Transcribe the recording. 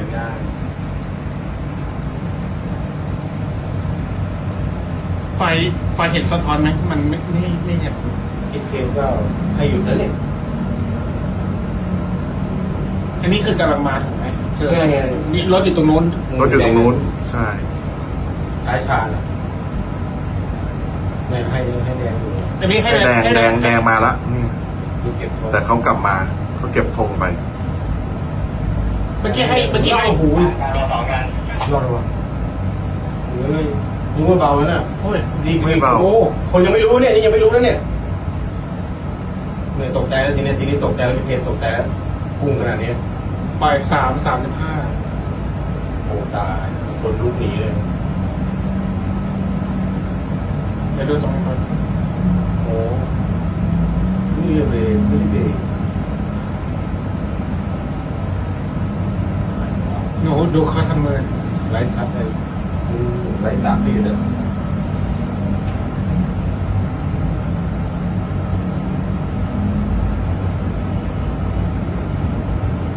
ไม่ได้ ไฟเห็นสะท้อนไหมมันไม่เห็น อีกเกมก็ให้หยุดแล้วเนี่ย อันนี้คือกำลังมาถูกไหมเจอ ไง มีรถอยู่ตรงนู้น รถอยู่ตรงนู้นใช่ ท้ายชาญอ่ะไม่ให้แดงอยู่ อันนี้ให้ แดงมาละนี่ ดูเก็บของ แต่เขากลับมาเขาเก็บธงไป เมื่อกี้โอ้โห รอดเลยวะเฮ้ยรู้ว่าเบาแล้วน่ะ โอ้ย ดี ไม่เบา โอ้คนยังไม่รู้เนี่ยนี่ยังไม่รู้นะเนี่ยตกใจแล้วทีนี้ตกใจแล้วพี่เทนตกใจแล้วพุ่งขนาดนี้ บ่าย3:35 โอ้ตายคนลุกหนีเลย เดี๋ยวดูตรงนี้ก่อน โอ้นี่เบรกไม่ได้เบรก หนูดูเขาทำมือ ไร้ซับเลยไร้สามปีเลย